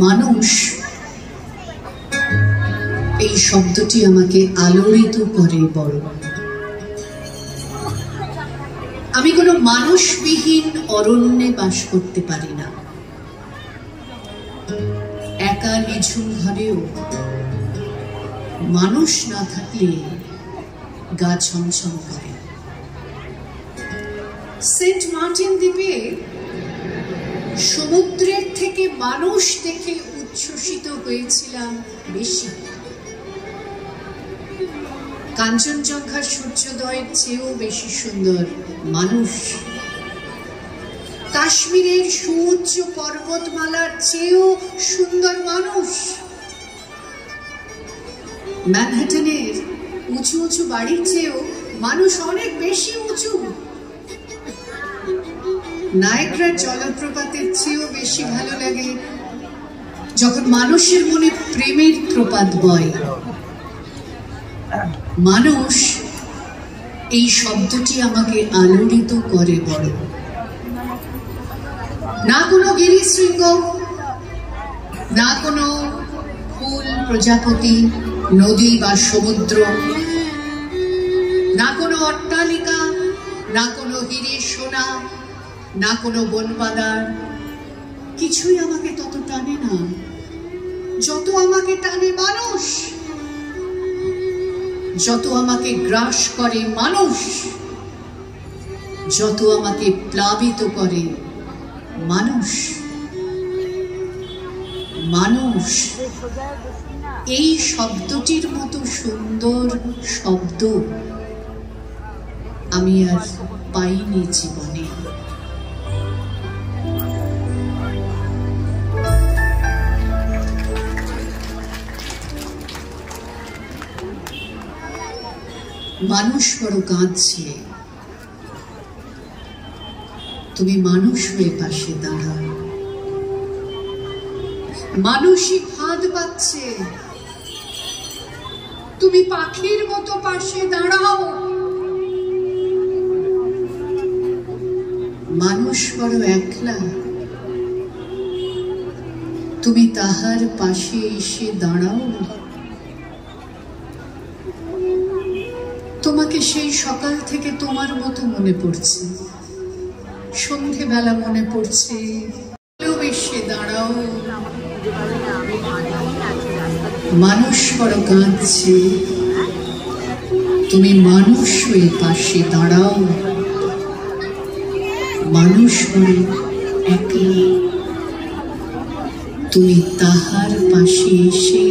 মানুষ এই শব্দটি আমাকে আলোড়িত করে বড়। আমি কোনো মানুষবিহীন অরণ্যে বাস করতে পারি না। একা নিঝুম ঘরেও মানুষ না থাকলে গা ছমছম করে। সেন্ট মার্টিন দ্বীপে সমুদ্রের থেকে মানুষ দেখে উচ্ছ্বসিত হয়েছিলাম বেশি। কাঞ্চনজঙ্ঘার সূর্যোদয়ের চেয়েও বেশি সুন্দর মানুষ। কাশ্মীরের সুউচ্চ পর্বতমালার চেয়েও সুন্দর মানুষ। ম্যানহাটনের উঁচু উঁচু বাড়ির চেয়েও মানুষ অনেক বেশি উঁচু। নায়াগ্রার জলপ্রপাতের চেয়েও বেশি ভালো লাগে যখন মানুষের মনে প্রেমের প্রপাত বয়। মানুষ এই শব্দটি আমাকে আলোড়িত করে বড়। না কোনো গিরিশৃঙ্গ, না কোনো ফুল প্রজাপতি, নদী বা সমুদ্র, না কোনো অট্টালিকা, না কোনো হিরে সোনা, না কোনো বনবাদার, কিছুই আমাকে তত টানে না যত আমাকে টানে মানুষ। যত আমাকে গ্রাস করে মানুষ, যত আমাকে প্লাবিত করে মানুষ। মানুষ এই শব্দটির মতো সুন্দর শব্দ আমি আর পাইনি জীবনে। মানুষ বড় কাঁদছে, তুমি মানুষ হয়ে পাশে দাঁড়াও। মানুষই ফাঁদ পাচ্ছে, তুমি পাখির মতো পাশে দাঁড়াও। মানুষ বড় একলা, তুমি তাহার পাশে এসে দাঁড়াও। তোমাকে সেই সকাল থেকে তোমার মতো মনে পড়ছে, সন্ধেবেলা মনে পড়ছে, এসে দাঁড়াও। মানুষ বড় কাঁদছে, তুমি মানুষ হয়ে পাশে দাঁড়াও। মানুষ বড় একলা, তুমি তাহার পাশে এসে